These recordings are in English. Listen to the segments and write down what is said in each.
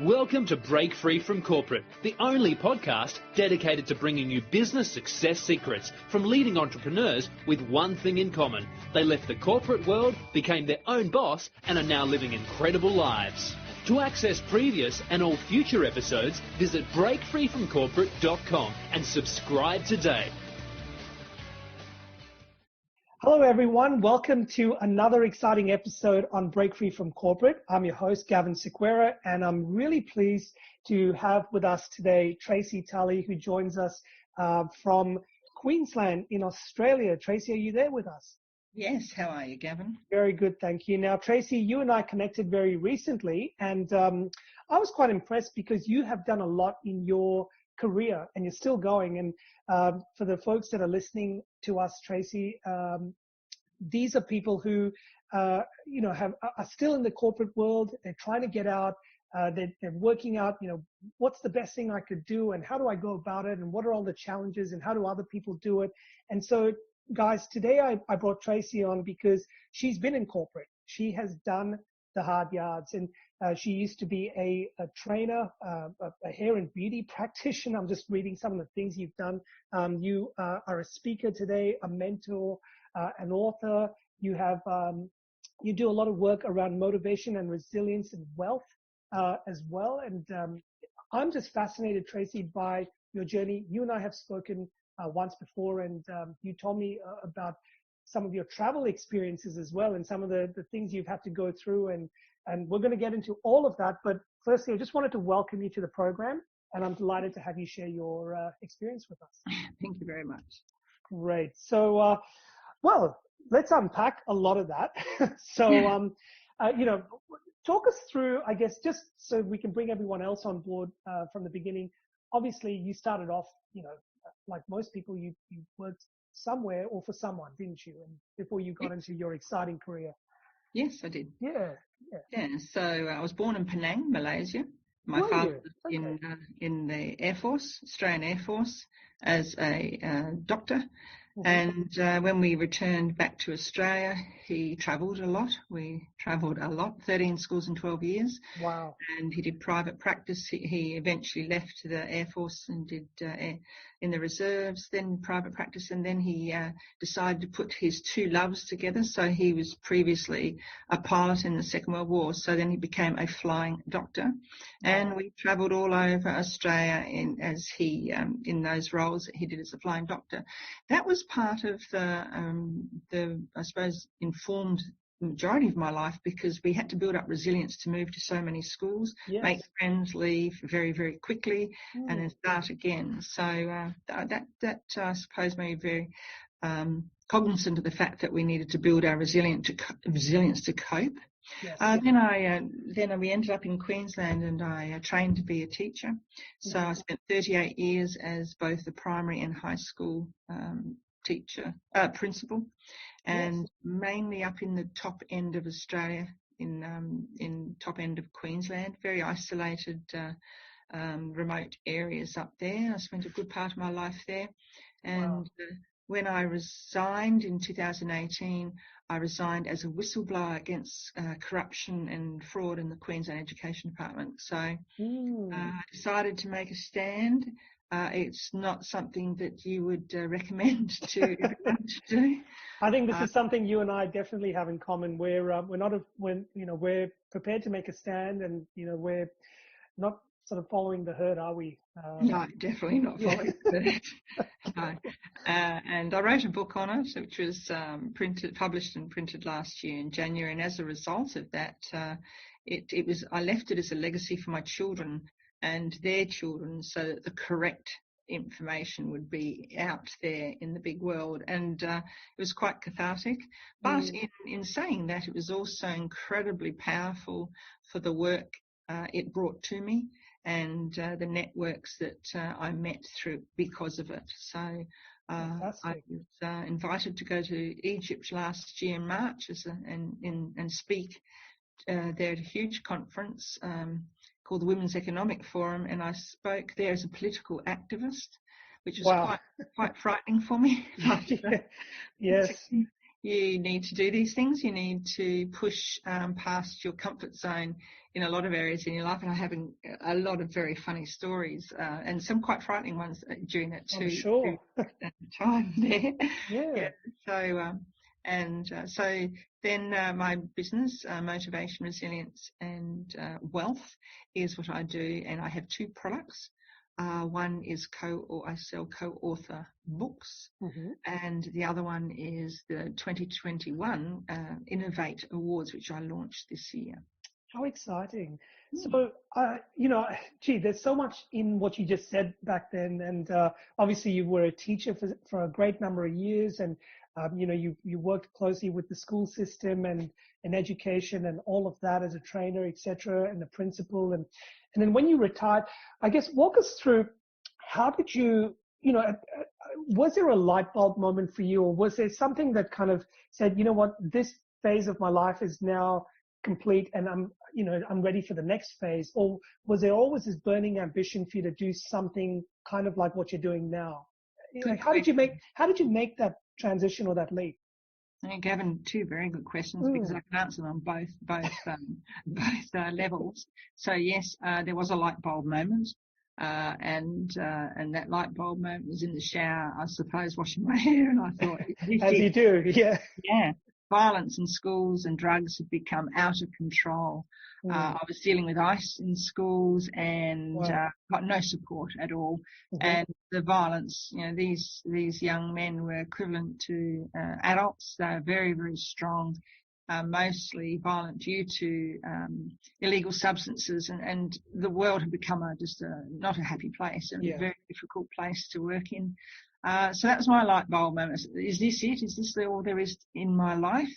Welcome to Break Free from Corporate, the only podcast dedicated to bringing you business success secrets from leading entrepreneurs with one thing in common. They left the corporate world, became their own boss, and are now living incredible lives. To access previous and all future episodes, visit breakfreefromcorporate.com and subscribe today. Hello, everyone. Welcome to another exciting episode on Break Free from Corporate. I'm your host, Gavin Sequeira, and I'm really pleased to have with us today Tracy Tully, who joins us from Queensland in Australia. Tracy, are you there with us? Yes. How are you, Gavin? Very good, thank you. Now, Tracy, you and I connected very recently, and I was quite impressed because you have done a lot in your career and you're still going. And for the folks that are listening to us, Tracy, these are people who, are still in the corporate world. They're trying to get out. They're working out, what's the best thing I could do and how do I go about it and what are all the challenges and how do other people do it? And so, guys, today I brought Tracy on because she's been in corporate. She has done the hard yards, and she used to be a trainer, a hair and beauty practitioner. I'm just reading some of the things you've done. You are a speaker today, a mentor, an author. You have you do a lot of work around motivation and resilience and wealth as well. And I'm just fascinated, Tracy, by your journey. You and I have spoken once before, and you told me about some of your travel experiences as well and some of the things you've had to go through. And we're going to get into all of that. But firstly, I just wanted to welcome you to the program, and I'm delighted to have you share your experience with us. Thank you very much. Great. So, well, let's unpack a lot of that. So, talk us through, I guess, just so we can bring everyone else on board from the beginning. Obviously, you started off, like most people, you worked somewhere or for someone, didn't you? And before you got into your exciting career. Yes, I did. Yeah. So I was born in Penang, Malaysia. My father was in the Air Force, Australian Air Force, as a doctor. Mm-hmm. And when we returned back to Australia, he travelled a lot. We travelled a lot, 13 schools in 12 years. Wow. And he did private practice. He eventually left the Air Force and did in the reserves, then private practice, and then he decided to put his two loves together. So he was previously a pilot in the Second World War, so then he became a flying doctor. And we travelled all over Australia in those roles that he did as a flying doctor. That was part of the I suppose, informed the majority of my life, because we had to build up resilience to move to so many schools, make friends, leave very, very quickly, and then start again. So that I suppose made me very cognizant of the fact that we needed to build our resilience to cope. Yes. Then we ended up in Queensland, and I trained to be a teacher. So I spent 38 years as both the primary and high school principal, and mainly up in the top end of Australia, in top end of Queensland, very isolated, remote areas up there. I spent a good part of my life there, and when I resigned in 2018, I resigned as a whistleblower against corruption and fraud in the Queensland Education Department. So I decided to make a stand. It's not something that you would recommend to everyone to do. I think this is something you and I definitely have in common. We're prepared to make a stand, and we're not sort of following the herd, are we? No, definitely not following the herd. No. And I wrote a book on it, which was published and printed last year in January. And as a result of that, I left it as a legacy for my children and their children, so that the correct information would be out there in the big world. And it was quite cathartic. But in saying that, it was also incredibly powerful for the work it brought to me, and the networks that I met through because of it. So I was invited to go to Egypt last year in March and speak there at a huge conference called the Women's Economic Forum, and I spoke there as a political activist, which was quite frightening for me. Yes. You need to do these things. You need to push past your comfort zone in a lot of areas in your life, and I have a lot of very funny stories and some quite frightening ones during that too. I'm sure. Time there. Yeah. So then my business, motivation, resilience, and wealth, is what I do, and I have two products. One is I sell co-author books, and the other one is the 2021 Innovate Awards, which I launched this year. How exciting. So, there's so much in what you just said back then. And obviously you were a teacher for a great number of years, and, you worked closely with the school system and education and all of that as a trainer, etc., and the principal. And then when you retired, I guess, walk us through, how did you, was there a light bulb moment for you, or was there something that kind of said, you know what, this phase of my life is now complete and I'm ready for the next phase? Or was there always this burning ambition for you to do something kind of like what you're doing now? Like, how did you make that transition or that leap? Gavin, two very good questions, because I can answer them on both levels. So yes, there was a light bulb moment, and that light bulb moment was in the shower, I suppose, washing my hair, and I thought, as you do, yeah. Violence in schools and drugs had become out of control. I was dealing with ICE in schools and got no support at all. And the violence, these young men were equivalent to adults. They were very, very strong, mostly violent due to illegal substances, and the world had become not a happy place, and a very difficult place to work in. So that was my light bulb moment. Is this it? Is this all there is in my life?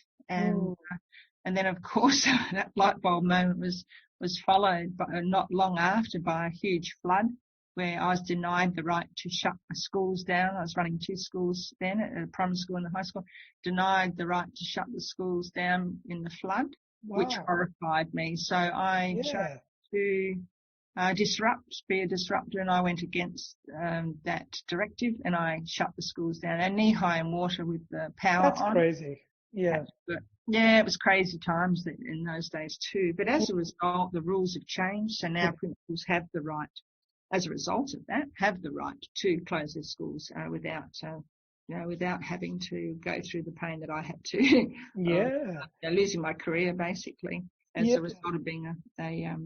And then, of course, that light bulb moment was followed not long after by a huge flood, where I was denied the right to shut my schools down. I was running two schools then, a primary school and a high school, denied the right to shut the schools down in the flood, which horrified me. So I chose to be a disruptor, and I went against that directive, and I shut the schools down, and knee-high in water with the power on. That's crazy. Yeah. Yeah, it was crazy times in those days too. But as a result, the rules have changed, so now principals have the right, as a result of that, have the right to close their schools without having to go through the pain that I had to. Losing my career basically as a result of being a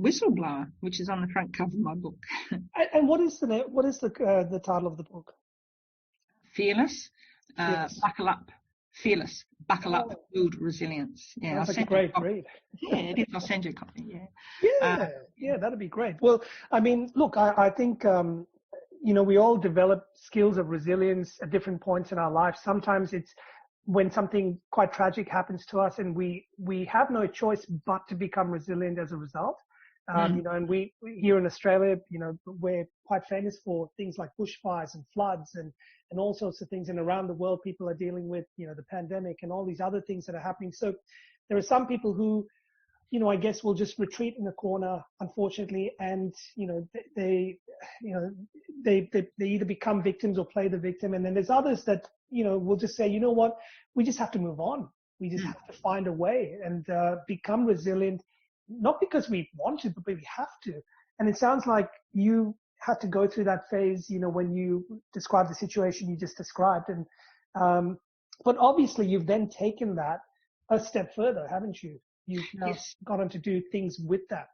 whistleblower, which is on the front cover of my book. And what is the title of the book? Fearless. Buckle up. Fearless. Buckle up. Build resilience. Yeah, that's a great read. Yeah, it is. I'll send you a copy. Yeah, that'd be great. Well, I mean, look, I think we all develop skills of resilience at different points in our life. Sometimes it's when something quite tragic happens to us, and we have no choice but to become resilient as a result. And we here in Australia, we're quite famous for things like bushfires and floods and all sorts of things. And around the world, people are dealing with, the pandemic and all these other things that are happening. So there are some people who, I guess will just retreat in a corner, unfortunately. And, they either become victims or play the victim. And then there's others that, will just say, you know what, we just have to move on. We just have to find a way and become resilient. Not because we want to, but we have to. And it sounds like you had to go through that phase, when you described the situation you just described. And, but obviously you've then taken that a step further, haven't you? You've now gone on to do things with that.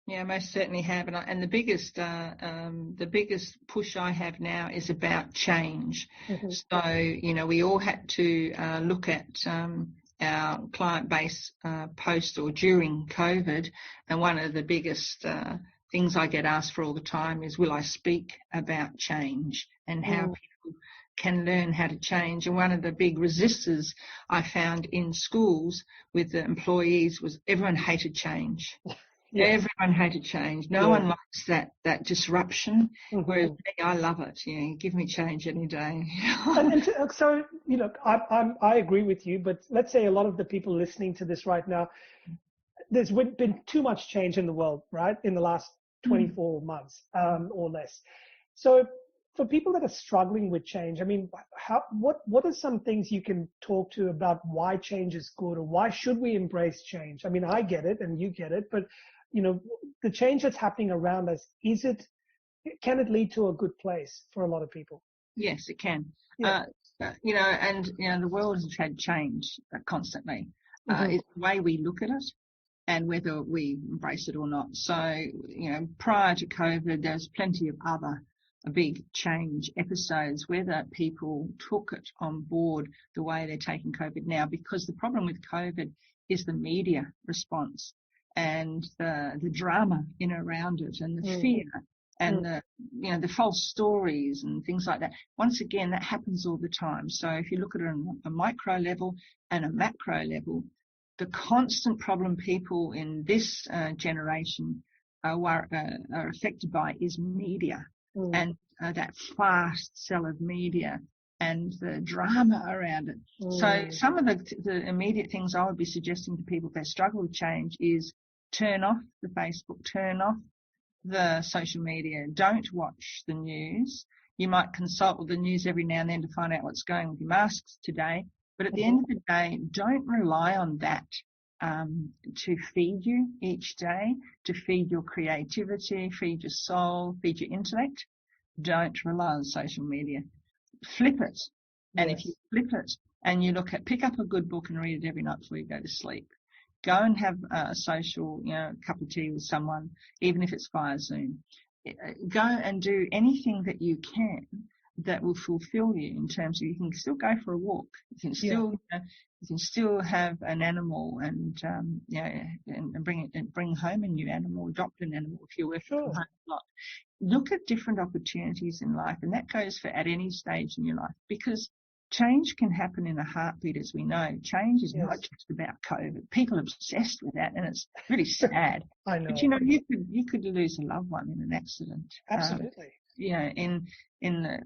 Yeah, most certainly have. And the biggest push I have now is about change. So, we all had to look at our client base post or during COVID, and one of the biggest things I get asked for all the time is, will I speak about change and how people can learn how to change? And one of the big resistors I found in schools with the employees was everyone hated change. Everyone hated change. No one likes that disruption. Whereas me, I love it. Give me change any day. So, I agree with you. But let's say a lot of the people listening to this right now, there's been too much change in the world, right, in the last 24 months or less. So for people that are struggling with change, I mean, what are some things you can talk to about why change is good, or why should we embrace change? I mean, I get it and you get it, but the change that's happening around us, can it lead to a good place for a lot of people? Yes, it can. Yeah. The world has had change constantly. It's the way we look at it and whether we embrace it or not. So, prior to COVID, there's plenty of other big change episodes, whether people took it on board the way they're taking COVID now, because the problem with COVID is the media response and the drama in around it and the fear and the false stories and things like that. Once again, that happens all the time. So if you look at it on a micro level and a macro level, the constant problem people in this generation are affected by is media and that fast sell of media and the drama around it. So some of the immediate things I would be suggesting to people if they struggle with change is turn off the Facebook, turn off the social media, don't watch the news. You might consult with the news every now and then to find out what's going on with your masks today. But at the end of the day, don't rely on that to feed you each day, to feed your creativity, feed your soul, feed your intellect. Don't rely on social media. Flip it. And if you flip it and you pick up a good book and read it every night before you go to sleep. Go and have a social, cup of tea with someone, even if it's via Zoom. Go and do anything that you can that will fulfill you in terms of you can still go for a walk. You can still have an animal and bring home a new animal, adopt an animal if you're working from home a lot. Look at different opportunities in life, and that goes for at any stage in your life, because change can happen in a heartbeat, as we know. Change is not just about COVID. People are obsessed with that, and it's really sad. I know. But you could lose a loved one in an accident. Absolutely. In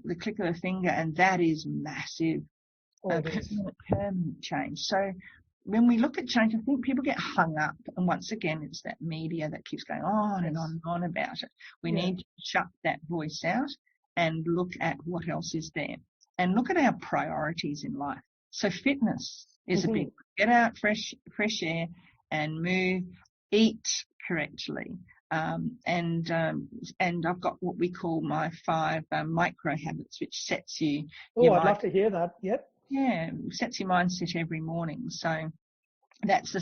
the click of a finger, and that is massive. Permanent change. So when we look at change, I think people get hung up, and once again, it's that media that keeps going on and on and on about it. We need to shut that voice out and look at what else is there. And look at our priorities in life. So fitness is a big one. Get out, fresh air, and move. Eat correctly. And I've got what we call my 5 micro habits, which sets you. Oh, I'd love to hear that. Yep. Yeah, sets your mindset every morning. So that's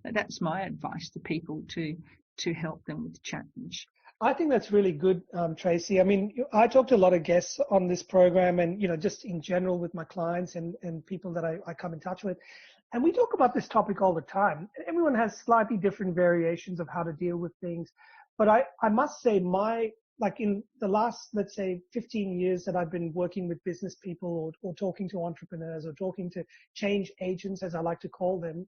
that's my advice to people to help them with change. I think that's really good, Tracy. I mean, I talk to a lot of guests on this program and, just in general with my clients and people that I come in touch with. And we talk about this topic all the time. Everyone has slightly different variations of how to deal with things. But I must say in the last, let's say, 15 years that I've been working with business people or talking to entrepreneurs or talking to change agents, as I like to call them,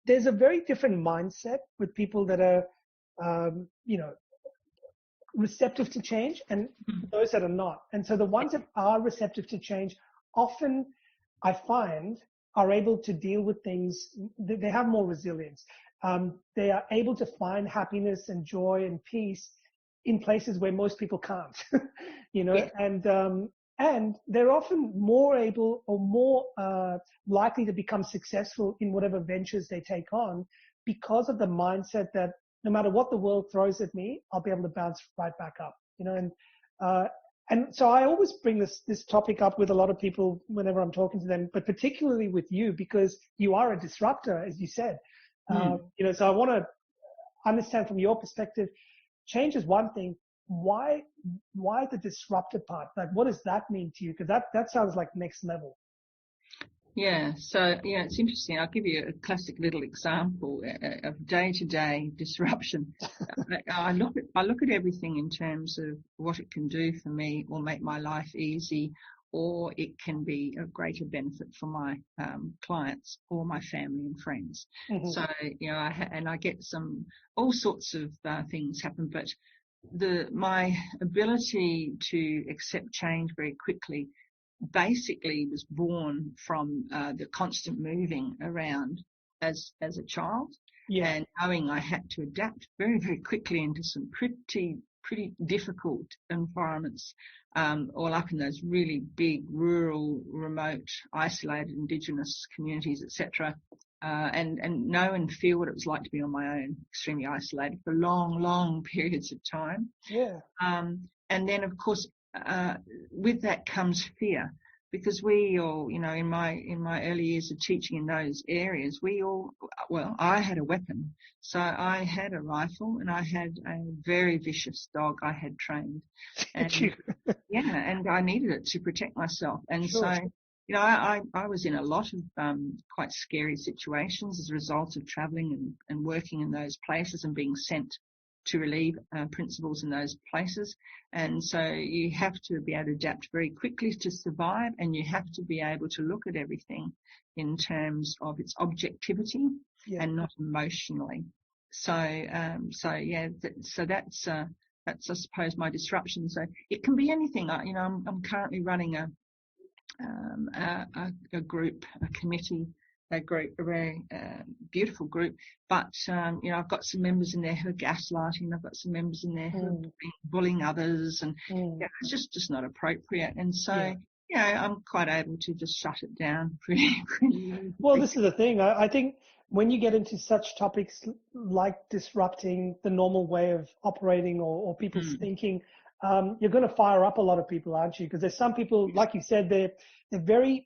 there's a very different mindset with people that are, receptive to change and those that are not. And so the ones that are receptive to change often, I find, are able to deal with things. They have more resilience. They are able to find happiness and joy and peace in places where most people can't, and they're often more able or more likely to become successful in whatever ventures they take on because of the mindset that no matter what the world throws at me, I'll be able to bounce right back up, and so I always bring this topic up with a lot of people whenever I'm talking to them, but particularly with you because you are a disruptor, as you said. So I want to understand from your perspective, change is one thing. Why the disruptor part? Like, what does that mean to you? Because that sounds like next level. Yeah, so it's interesting. I'll give you a classic little example of day-to-day disruption. I look at everything in terms of what it can do for me or make my life easy, or it can be a greater benefit for my clients or my family and friends. So I get all sorts of things happen, but my ability to accept change very quickly basically was born from the constant moving around as a child, and knowing I had to adapt very, very quickly into some pretty pretty difficult environments, all up in those really big, rural, remote, isolated Indigenous communities, etc. And know and feel what it was like to be on my own, extremely isolated for long, long periods of time. Yeah. And then, of course, with that comes fear, because we all, you know, in my early years of teaching in those areas, I had a weapon. So I had a rifle and I had a very vicious dog I had trained. And, yeah, and I needed it to protect myself. And sure. So, you know, I was in a lot of quite scary situations as a result of travelling and working in those places and being sent to relieve principals in those places. And so you have to be able to adapt very quickly to survive, and you have to be able to look at everything in terms of its objectivity and not emotionally. So that's I suppose my disruption. So it can be anything. You know, I'm currently running a group, a committee, a very beautiful group, but you know, I've got some members in there who are gaslighting. I've got some members in there who are bullying others, and it's just not appropriate. And so, you know, I'm quite able to just shut it down pretty easily. Well, this is the thing. I think when you get into such topics like disrupting the normal way of operating or people's thinking, you're going to fire up a lot of people, aren't you? Because there's some people, like you said, they're very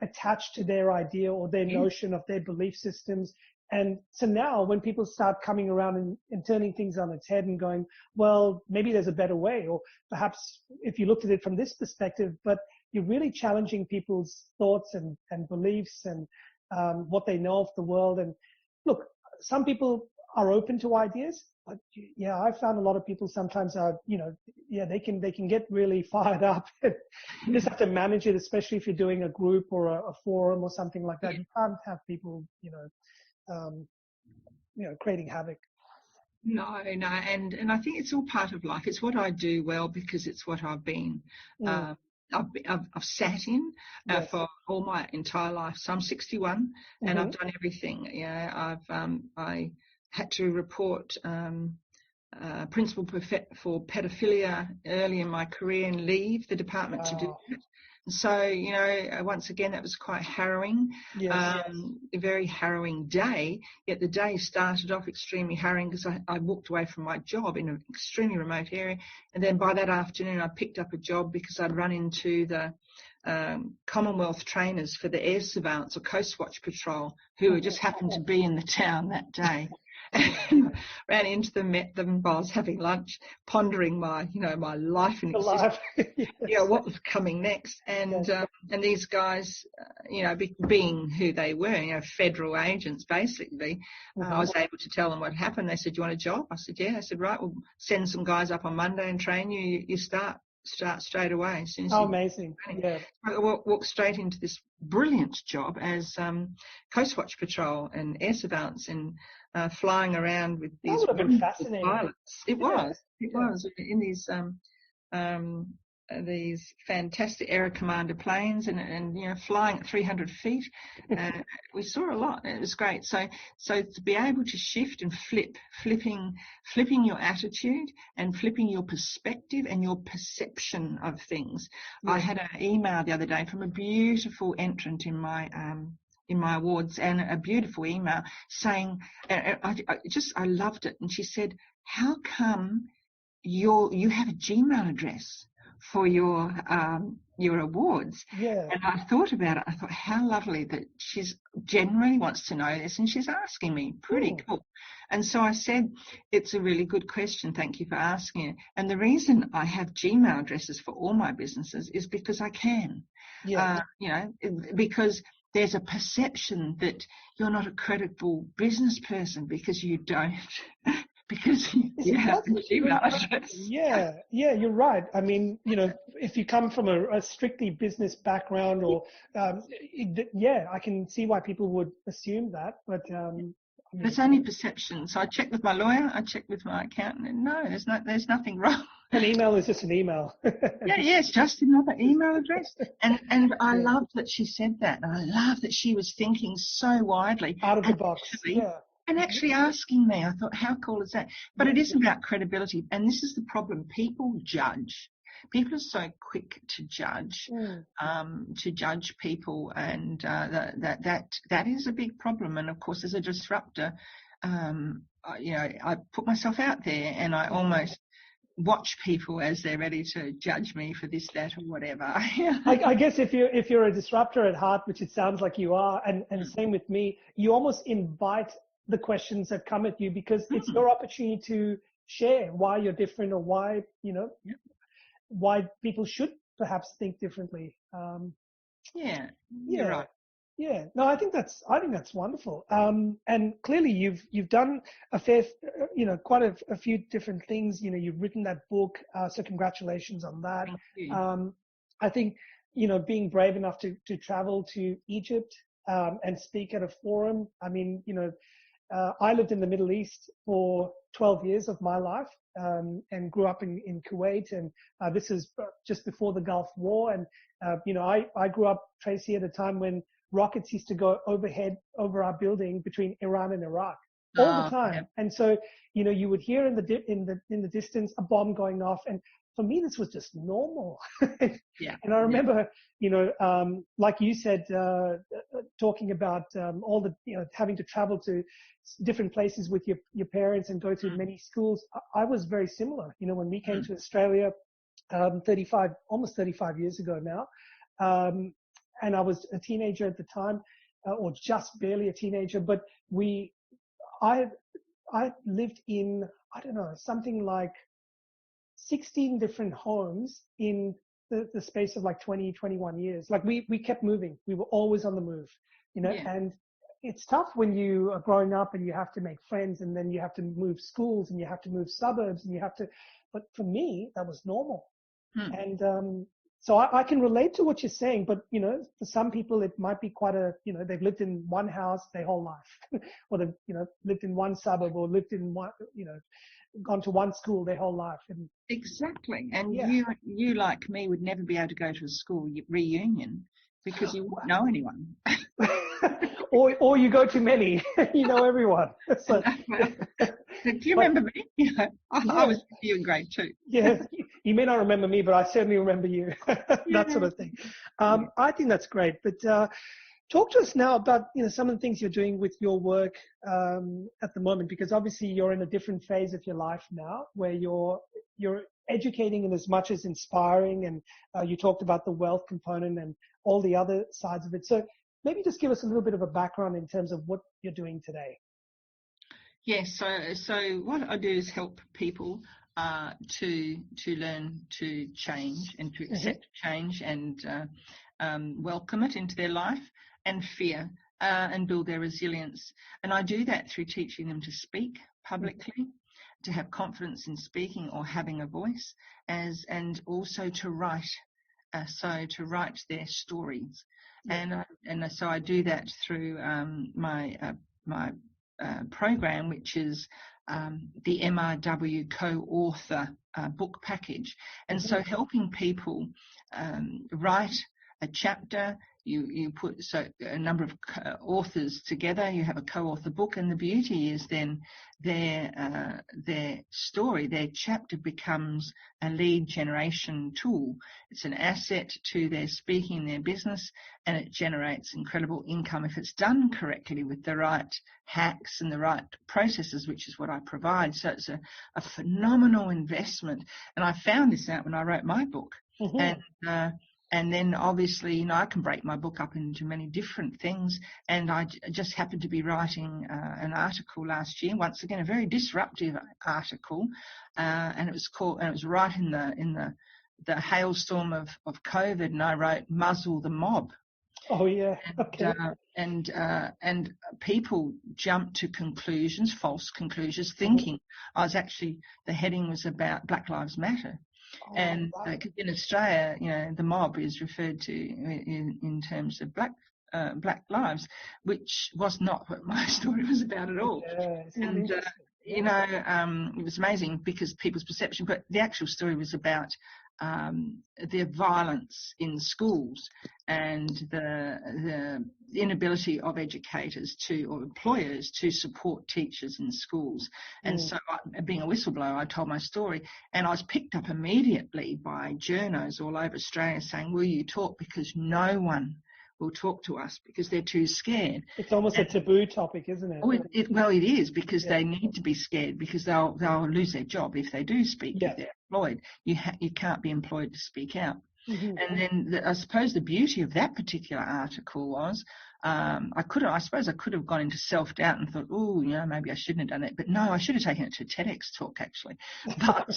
attached to their idea or their notion of their belief systems. And so now when people start coming around and turning things on its head and going, well, maybe there's a better way, or perhaps if you looked at it from this perspective, but you're really challenging people's thoughts and beliefs and what they know of the world. And look, some people are open to ideas. But yeah, I found a lot of people sometimes are, you know, they can get really fired up. You just have to manage it, especially if you're doing a group or a forum or something like that. You can't have people, creating havoc. No, and I think it's all part of life. It's what I do well because it's what I've been. I've sat in for all my entire life. So I'm 61 and I've done everything. Yeah, I had to report principal for paedophilia early in my career and leave the department to do it. So, you know, once again, that was quite harrowing, a very harrowing day, yet the day started off extremely harrowing because I walked away from my job in an extremely remote area. And then by that afternoon, I picked up a job because I'd run into the Commonwealth trainers for the air surveillance or Coast Watch Patrol who just happened to be in the town that day. Ran into them, met them while I was having lunch, pondering my life and existence. What was coming next. And and these guys, being who they were, federal agents basically, I was able to tell them what happened. They said, "Do you want a job?" I said, "Yeah." I said, "Right, we'll send some guys up on Monday and train you. You start straight away." As soon as amazing. Yeah. I walked straight into this brilliant job as Coast Watch Patrol and air surveillance and flying around with these. That would have been fascinating. Pilots. It was in these fantastic Air Commander planes and flying at 300 feet. We saw a lot. It was great. So to be able to shift and flipping your attitude and flipping your perspective and your perception of ththings. I had an email the other day from a beautiful entrant in my awards, and a beautiful email saying, I loved it. And she said, "How come you have a Gmail address for your awards?" Yeah. And I thought about it. I thought, how lovely that she's genuinely wants to know this, and she's asking me. Pretty cool. And so I said, "It's a really good question. Thank you for asking it. And the reason I have Gmail addresses for all my businesses is because I can. Because there's a perception that you're not a credible business person because you don't." Because you have a Gmail address. Yeah, you're right. I mean, if you come from a strictly business background, or I can see why people would assume that. But it's only perception. So I checked with my lawyer, I checked with my accountant, and no, there's nothing wrong. An email is just an email. It's just another email address. And I loved that she said that. And I love that she was thinking so widely. Out of the box. and actually asking me. I thought, how cool is that? But it isn't about credibility, and this is the problem. People judge. People are so quick to judge people, and that is a big problem. And of course, as a disruptor, I put myself out there, and I almost watch people as they're ready to judge me for this, that, or whatever. I guess if you're a disruptor at heart, which it sounds like you are, and same with me, you almost invite the questions that come at you, because it's your opportunity to share why you're different, or why why people should perhaps think differently. You're right. Yeah, no, I think that's wonderful. And clearly you've done a fair, quite a few different things. You've written that book, so congratulations on that. Thank you. I think, being brave enough to travel to Egypt and speak at a forum. I mean, I lived in the Middle East for 12 years of my life, and grew up in Kuwait, and this is just before the Gulf War. And I grew up, Tracy, at a time when rockets used to go overhead over our building between Iran and Iraq all the time. Yeah. And so, you would hear in the distance a bomb going off, and for me, this was just normal. Yeah. And I remember, like you said, talking about all the, having to travel to different places with your parents and go to many schools. I was very similar. When we came to Australia, almost 35 years ago now, and I was a teenager at the time, or just barely a teenager. But I lived in, I don't know, something like 16 different homes in the space of like 20, 21 years. Like we kept moving. We were always on the move, and it's tough when you are growing up and you have to make friends, and then you have to move schools, and you have to move suburbs, and but for me, that was normal. And, so I can relate to what you're saying, but, for some people, it might be quite they've lived in one house their whole life, or they've, lived in one suburb, or lived in one, gone to one school their whole life. And exactly. And you, like me, would never be able to go to a school reunion because you wouldn't know anyone. or you go to many, everyone. So, do you remember me? I was with you in grade 2. Yeah, you may not remember me, but I certainly remember you. That sort of thing. I think that's great. But talk to us now about some of the things you're doing with your work at the moment, because obviously you're in a different phase of your life now, where you're educating in as much as inspiring, and you talked about the wealth component and all the other sides of it. So maybe just give us a little bit of a background in terms of what you're doing today. Yes, so what I do is help people to learn to change and to accept change, and welcome it into their life, and fear, and build their resilience. And I do that through teaching them to speak publicly, to have confidence in speaking or having a voice, and also to write. So to write their stories, and so I do that through my program, which is the MRW co-author book package. And so helping people write a chapter, you put a number of authors together, you have a co-author book, and the beauty is then their story, their chapter becomes a lead generation tool. It's an asset to their speaking, their business, and it generates incredible income if it's done correctly with the right hacks and the right processes, which is what I provide. So it's a phenomenal investment. And I found this out when I wrote my book. And then obviously, I can break my book up into many different things. And I just happened to be writing an article last year, once again, a very disruptive article. And it was right in the hailstorm of COVID. And I wrote "Muzzle the Mob." Oh yeah. Okay. And people jumped to conclusions, false conclusions, thinking the heading was about Black Lives Matter. Oh, and in Australia, the mob is referred to in terms of black lives, which was not what my story was about at all. Yeah, and it was amazing because people's perception, but the actual story was about the violence in schools and the inability of educators or employers to support teachers in schools. And so being a whistleblower, I told my story, and I was picked up immediately by journos all over Australia saying, will you talk? Because no one will talk to us because they're too scared. It's almost a taboo topic, isn't it? Well, it is, because they need to be scared, because they'll lose their job if they do speak. If they're employed, you can't be employed to speak out. And then I suppose the beauty of that particular article was I suppose I could have gone into self-doubt and thought, maybe I shouldn't have done it. But no, I should have taken it to a TEDx talk, actually. But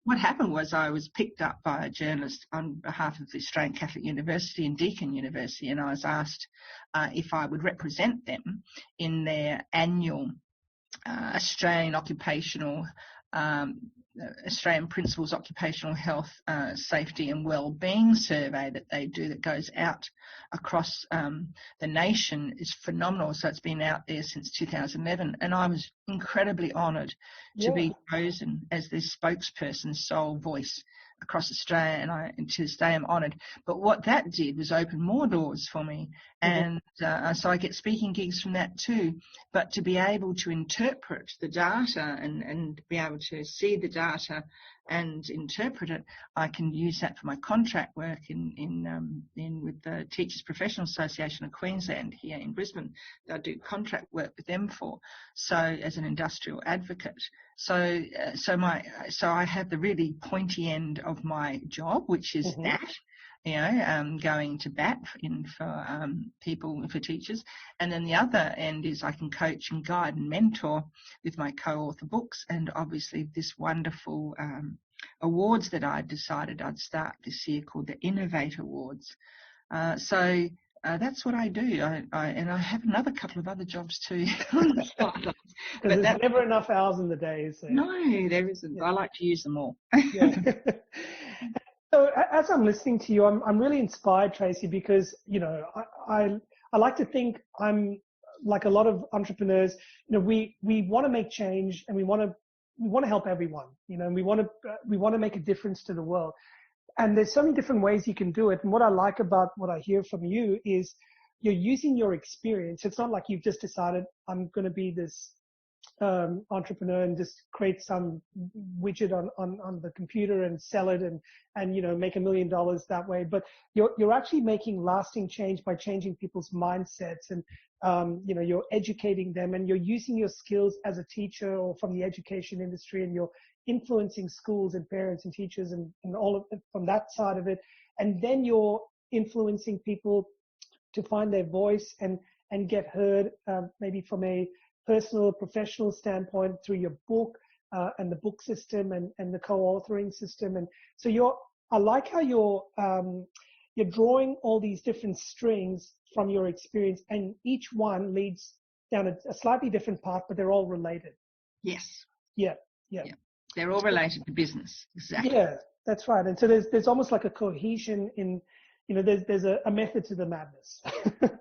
what happened was I was picked up by a journalist on behalf of the Australian Catholic University and Deakin University, and I was asked if I would represent them in their annual Australian Principals Occupational Health, Safety and Wellbeing survey that they do, that goes out across the nation. Is phenomenal. So it's been out there since 2011, and I was incredibly honoured to be chosen as the spokesperson, sole voice across Australia, and to this day I'm honoured. But what that did was open more doors for me, and so I get speaking gigs from that too. But to be able to interpret the data and be able to see the data and interpret it, I can use that for my contract work with the Teachers Professional Association of Queensland here in Brisbane. I do contract work with them so as an industrial advocate. So I have the really pointy end of my job, which is that, going to bat for teachers. And then the other end is I can coach and guide and mentor with my co-author books, and obviously this wonderful awards that I decided I'd start this year called the Innovate Awards. So that's what I do. And I have another couple of other jobs too. But there's never enough hours in the day, is there? No, there isn't. I like to use them all. So as I'm listening to you, I'm really inspired, Tracy, because, I like to think I'm like a lot of entrepreneurs. We want to make change, and we want to help everyone, and we want to make a difference to the world. And there's so many different ways you can do it. And what I like about what I hear from you is you're using your experience. It's not like you've just decided I'm going to be this entrepreneur and just create some widget on the computer and sell it and make $1 million that way. But you're actually making lasting change by changing people's mindsets, and you're educating them, and you're using your skills as a teacher or from the education industry, and you're influencing schools and parents and teachers and all of it from that side of it. And then you're influencing people to find their voice and get heard, maybe from a personal, professional standpoint through your book and the book system and the co-authoring system. And so I like how you're drawing all these different strings from your experience, and each one leads down a slightly different path, but they're all related. Yes. Yeah. They're all related to business. Exactly. Yeah, that's right. And so there's almost like a cohesion in, there's a method to the madness.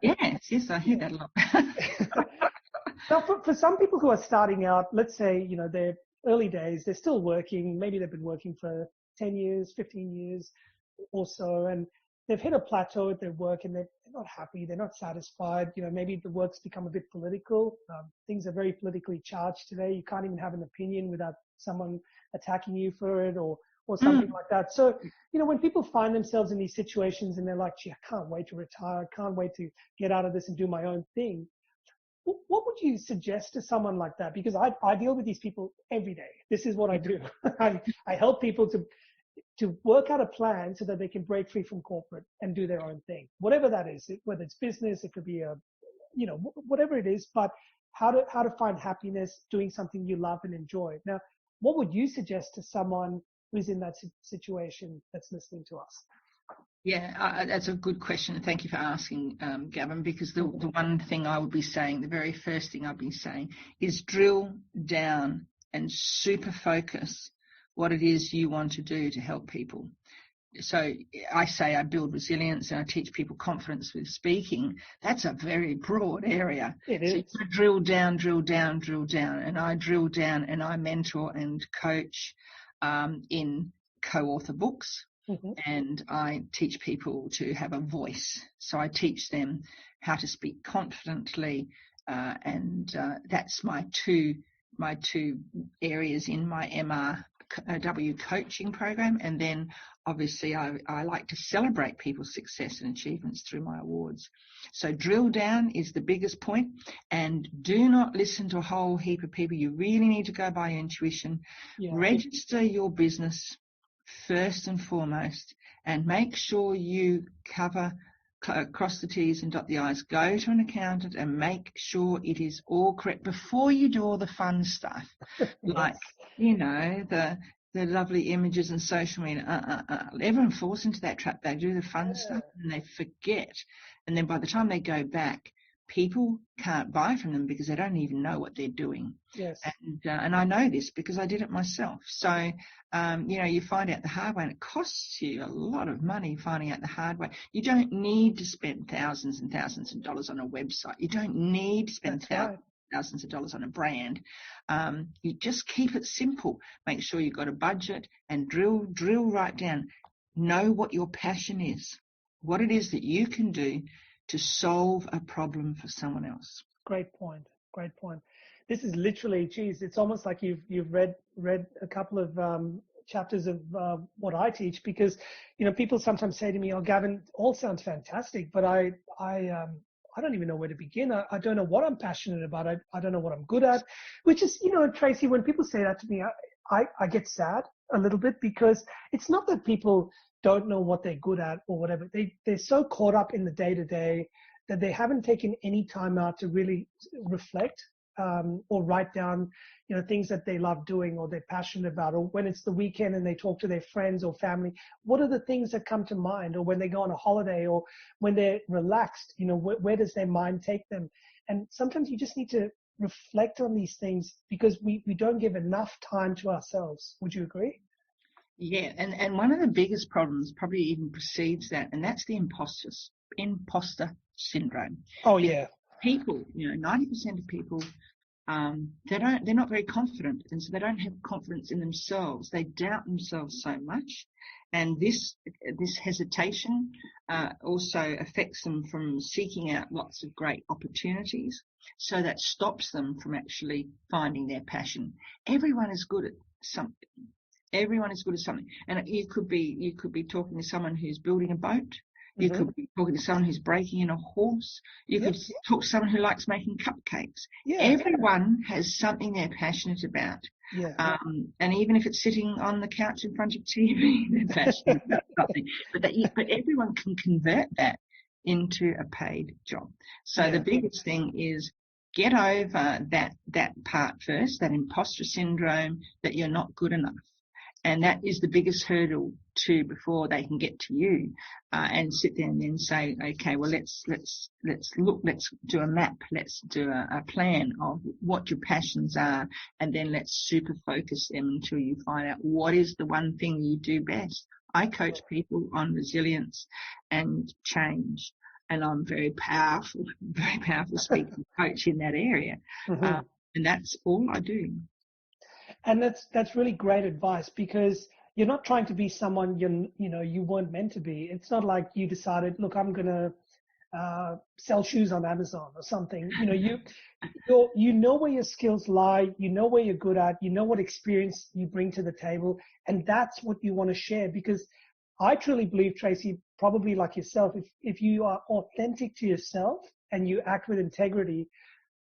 Yes, I hear that a lot. Now, for some people who are starting out, let's say, they're early days, they're still working, maybe they've been working for 10 years, 15 years or so, and they've hit a plateau at their work and they're not happy, they're not satisfied, maybe the work's become a bit political. Things are very politically charged today. You can't even have an opinion without someone attacking you for it or something like that. So, when people find themselves in these situations and they're like, gee, I can't wait to retire, I can't wait to get out of this and do my own thing. What would you suggest to someone like that? Because I deal with these people every day. This is what I do. I help people to work out a plan so that they can break free from corporate and do their own thing, whatever that is, whether it's business, it could be whatever it is, but how to find happiness doing something you love and enjoy. Now, what would you suggest to someone who's in that situation that's listening to us? Yeah, that's a good question. Thank you for asking, Gavin, because the one thing I would be saying, the very first thing I'd be saying is drill down and super focus what it is you want to do to help people. So I say I build resilience and I teach people confidence with speaking. That's a very broad area. It is. So you gotta drill down. And I drill down and I mentor and coach in co-author books. And I teach people to have a voice. So I teach them how to speak confidently, and that's my two areas in my MRW coaching program. And then obviously I like to celebrate people's success and achievements through my awards. So drill down is the biggest point, and do not listen to a whole heap of people. You really need to go by your intuition. Register your business first and foremost, and make sure you cross the T's and dot the I's. Go to an accountant and make sure it is all correct before you do all the fun stuff. Like, the lovely images and social media. Everyone falls into that trap. They do the fun stuff and they forget. And then by the time they go back, people can't buy from them because they don't even know what they're doing. Yes. And I know this because I did it myself. So, you find out the hard way, and it costs you a lot of money finding out the hard way. You don't need to spend thousands and thousands of dollars on a website. You don't need to spend thousands of dollars on a brand. You just keep it simple. Make sure you've got a budget and drill right down. Know what your passion is, what it is that you can do to solve a problem for someone else. Great point. This is literally, geez, it's almost like you've read a couple of chapters of what I teach, because people sometimes say to me, "Oh, Gavin, all sounds fantastic, but I don't even know where to begin. I don't know what I'm passionate about. I don't know what I'm good at," which is, Tracy, when people say that to me, I get sad a little bit, because it's not that people don't know what they're good at or whatever. They're so caught up in the day-to-day that they haven't taken any time out to really reflect or write down, things that they love doing or they're passionate about, or when it's the weekend and they talk to their friends or family, what are the things that come to mind? Or when they go on a holiday, or when they're relaxed, where does their mind take them? And sometimes you just need to reflect on these things, because we don't give enough time to ourselves. Would you agree? Yeah, and one of the biggest problems probably even precedes that, and that's the imposter syndrome. Oh yeah. People, 90% of people, they're not very confident, and so they don't have confidence in themselves. They doubt themselves so much, and this hesitation also affects them from seeking out lots of great opportunities. So that stops them from actually finding their passion. Everyone is good at something. And you could be talking to someone who's building a boat. You could be talking to someone who's breaking in a horse. You could talk to someone who likes making cupcakes. Everyone has something they're passionate about. And even if it's sitting on the couch in front of TV, they're passionate about something. But everyone can convert that into a paid job. So the biggest thing is get over that part first, that imposter syndrome, that you're not good enough. And that is the biggest hurdle before they can get to you, and sit there and then say, okay, well, let's look, let's do a map, let's do a plan of what your passions are, and then let's super focus them until you find out what is the one thing you do best. I coach people on resilience and change, and I'm very powerful speaker coach in that area, and that's all I do. And that's really great advice, because you're not trying to be someone you weren't meant to be. It's not like you decided, look, I'm gonna sell shoes on Amazon or something. You know where your skills lie, you know where you're good at, you know what experience you bring to the table, and that's what you want to share. Because I truly believe, Tracy, probably like yourself, if you are authentic to yourself and you act with integrity,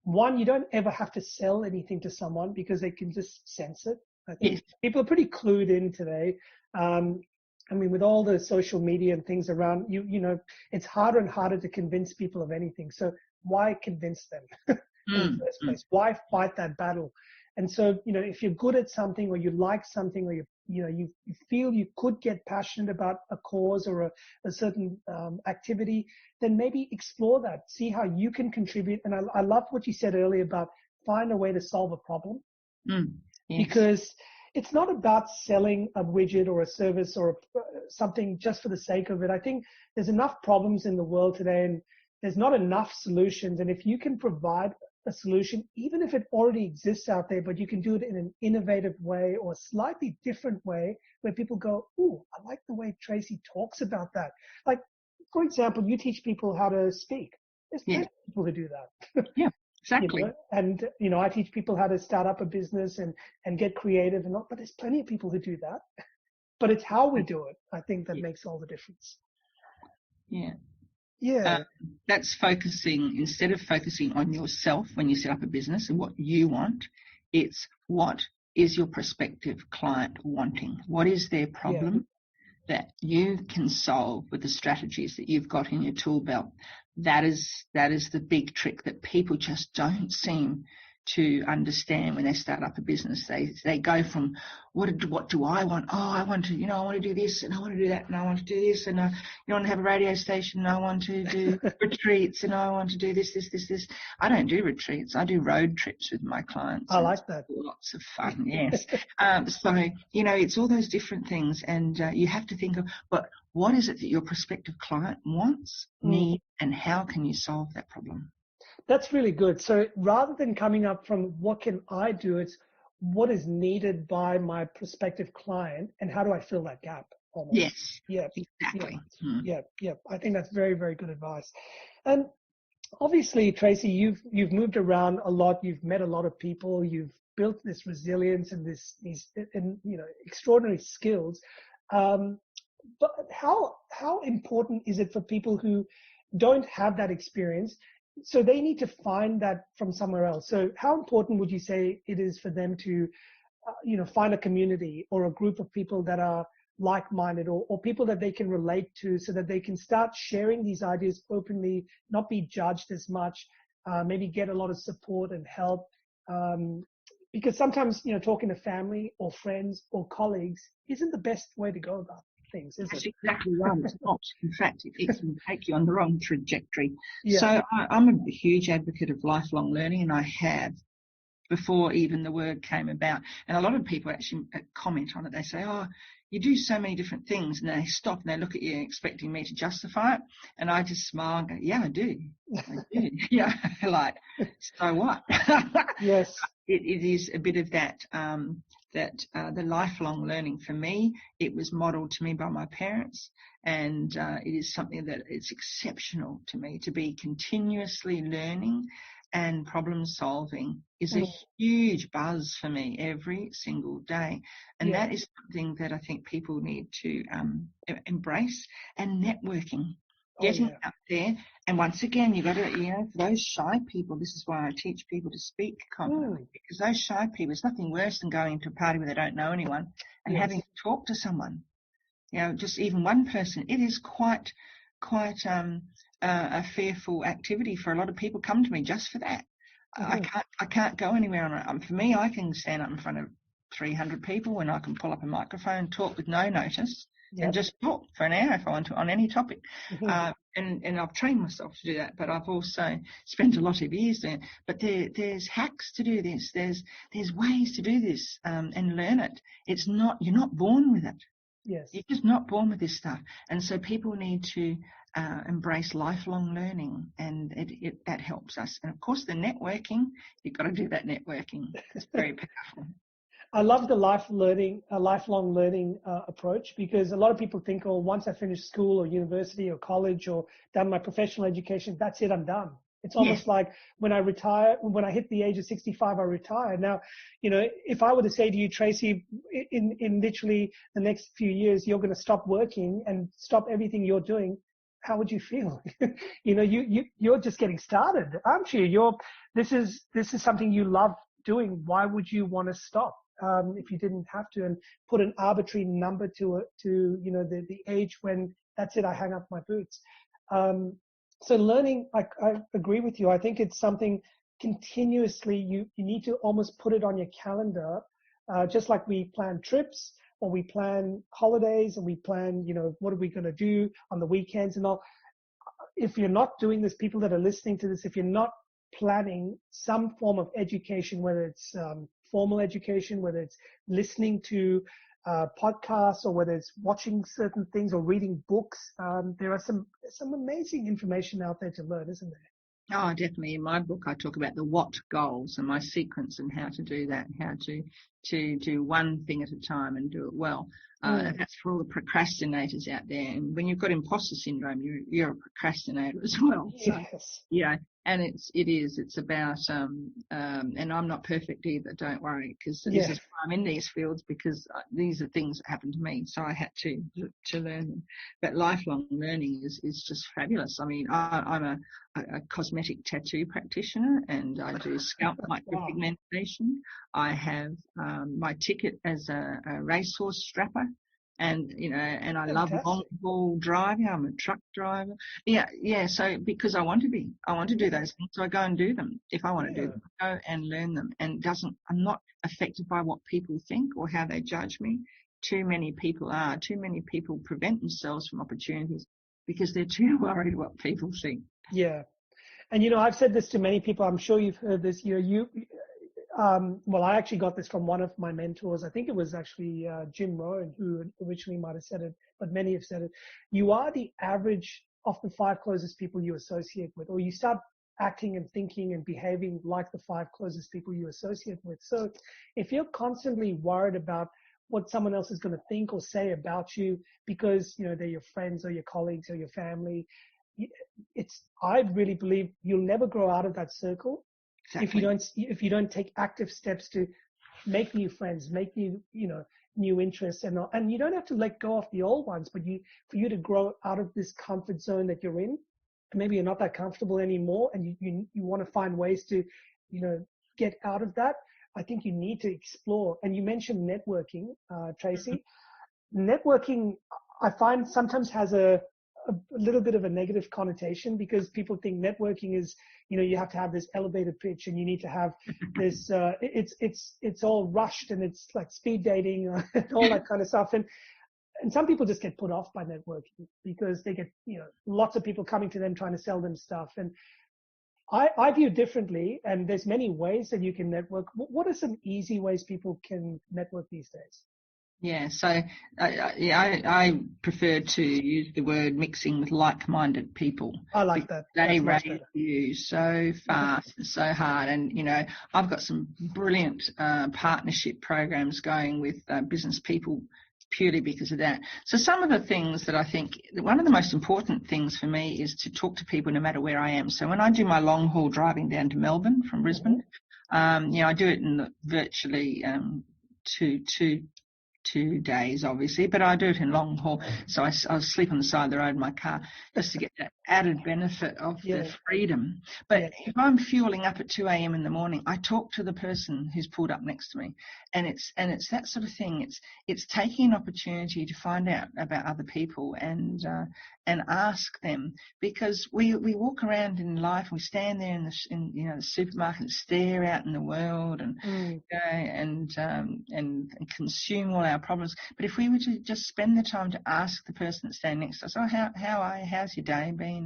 one, you don't ever have to sell anything to someone because they can just sense it. I think people are pretty clued in today. With all the social media and things around, it's harder and harder to convince people of anything. So why convince them in the first place? Why fight that battle? And so, if you're good at something, or you like something, or you feel you could get passionate about a cause or a certain activity, then maybe explore that. See how you can contribute. And I love what you said earlier about find a way to solve a problem. Because it's not about selling a widget or a service or something just for the sake of it. I think there's enough problems in the world today, and there's not enough solutions. And if you can provide a solution, even if it already exists out there, but you can do it in an innovative way or a slightly different way where people go, ooh, I like the way Tracy talks about that. Like, for example, you teach people how to speak. There's plenty of people who do that. Yeah, exactly. And, I teach people how to start up a business and get creative and all, but there's plenty of people who do that. But it's how we do it, I think, that makes all the difference. Yeah. Yeah. That's focusing, instead of focusing on yourself when you set up a business and what you want, it's what is your prospective client wanting? What is their problem that you can solve with the strategies that you've got in your tool belt? That is the big trick that people just don't seem to understand when they start up a business. They go from what do I want? Oh, I want to, I want to do this and I want to do that and I want to do this and I want to have a radio station and I want to do retreats and I want to do this. I don't do retreats. I do road trips with my clients. I like that. Lots of fun, yes. So, it's all those different things and you have to think of, but what is it that your prospective client wants, needs, and how can you solve that problem? That's really good. So rather than coming up from what can I do, it's what is needed by my prospective client and how do I fill that gap? Almost. Yes, yeah, exactly. Yeah. I think that's very, very good advice. And obviously, Tracy, you've moved around a lot. You've met a lot of people. You've built this resilience and these extraordinary skills. But how important is it for people who don't have that experience? So they need to find that from somewhere else. So how important would you say it is for them to, find a community or a group of people that are like-minded or people that they can relate to so that they can start sharing these ideas openly, not be judged as much, maybe get a lot of support and help. Because sometimes, talking to family or friends or colleagues isn't the best way to go about things, is That's it? exactly right. It's not. In fact, it can take you on the wrong trajectory. Yeah. So I'm a huge advocate of lifelong learning, and I have before even the word came about. And a lot of people actually comment on it. They say, oh, you do so many different things, and they stop and they look at you expecting me to justify it. And I just smile and go, yeah, I do. Yeah, like, so what? Yes. It is a bit of that, the lifelong learning for me. It was modelled to me by my parents, and it is something that it's exceptional to me to be continuously learning, and problem solving is a huge buzz for me every single day. And that is something that I think people need to embrace. And networking. Getting out there, and once again, you've got to, for those shy people, this is why I teach people to speak confidently, because those shy people, there's nothing worse than going to a party where they don't know anyone and having to talk to someone. Just even one person. It is quite a fearful activity for a lot of people. Come to me just for that. I can't go anywhere on it. For me, I can stand up in front of 300 people and I can pull up a microphone, talk with no notice. And just talk for an hour if I want to on any topic. And I've trained myself to do that, but I've also spent a lot of years there. But there's hacks to do this. There's ways to do this and learn it. You're not born with it. Yes. You're just not born with this stuff. And so people need to embrace lifelong learning, and that helps us. And of course, the networking, you've got to do that networking. It's very powerful. I love the lifelong learning approach, because a lot of people think, oh, once I finish school or university or college or done my professional education, that's it, I'm done. It's almost like when I retire, when I hit the age of 65, I retire. Now, if I were to say to you, Tracy, in literally the next few years, you're going to stop working and stop everything you're doing, how would you feel? You're just getting started, aren't you? This is something you love doing. Why would you want to stop? If you didn't have to, and put an arbitrary number to it, the age when that's it, I hang up my boots. So learning, I agree with you. I think it's something continuously you need to almost put it on your calendar, just like we plan trips or we plan holidays and we plan, what are we going to do on the weekends and all. If you're not doing this, people that are listening to this, if you're not planning some form of education, whether it's formal education, whether it's listening to podcasts or whether it's watching certain things or reading books, there are some amazing information out there to learn, isn't there? Oh, definitely. In my book, I talk about the what goals and my sequence and how to do that, how to do one thing at a time and do it well. And that's for all the procrastinators out there. And when you've got imposter syndrome, you're a procrastinator as well. Yes. So, yeah, and it's about, and I'm not perfect either, don't worry, because this is why I'm in these fields, because these are things that happened to me. So I had to learn them. But lifelong learning is just fabulous. I mean, I'm a cosmetic tattoo practitioner, and I do scalp micropigmentation. I have my ticket as a racehorse strapper, and and I love long haul driving. I'm a truck driver. Yeah. So because I want to do those things, so I go and do them. If I want to do them, I go and learn them. And I'm not affected by what people think or how they judge me. Too many people are. Too many people prevent themselves from opportunities because they're too worried what people think. Yeah. And, I've said this to many people. I'm sure you've heard this. Well, I actually got this from one of my mentors. I think it was actually Jim Rohn who originally might have said it, but many have said it. You are the average of the 5 closest people you associate with, or you start acting and thinking and behaving like the 5 closest people you associate with. So if you're constantly worried about what someone else is going to think or say about you because, they're your friends or your colleagues or your family, I really believe you'll never grow out of that circle. Exactly. If you don't take active steps to make new friends, make new interests, and you don't have to let go of the old ones, but for you to grow out of this comfort zone that you're in, maybe you're not that comfortable anymore, and you want to find ways to get out of that. I think you need to explore. And you mentioned networking, Tracy. Mm-hmm. Networking, I find, sometimes has a little bit of a negative connotation, because people think networking is, you have to have this elevator pitch and you need to have this, it's all rushed and it's like speed dating and all that kind of stuff. And some people just get put off by networking because they get, lots of people coming to them trying to sell them stuff. And I view differently, and there's many ways that you can network. What are some easy ways people can network these days? Yeah, so I prefer to use the word mixing with like-minded people. I like that. They raise you so fast and so hard. And, I've got some brilliant partnership programs going with business people purely because of that. So some of the things that I think, one of the most important things for me is to talk to people no matter where I am. So when I do my long haul driving down to Melbourne from Brisbane, I do it in virtually 2 days, obviously, but I do it in long haul. So I sleep on the side of the road in my car just to get that added benefit of the freedom. But if I'm fueling up at 2 a.m. in the morning, I talk to the person who's pulled up next to me, and it's that sort of thing. It's taking an opportunity to find out about other people and ask them, because we walk around in life, we stand there in the supermarket and stare out in the world and consume all our problems. But if we were to just spend the time to ask the person that's standing next to us, how are you? How's your day been?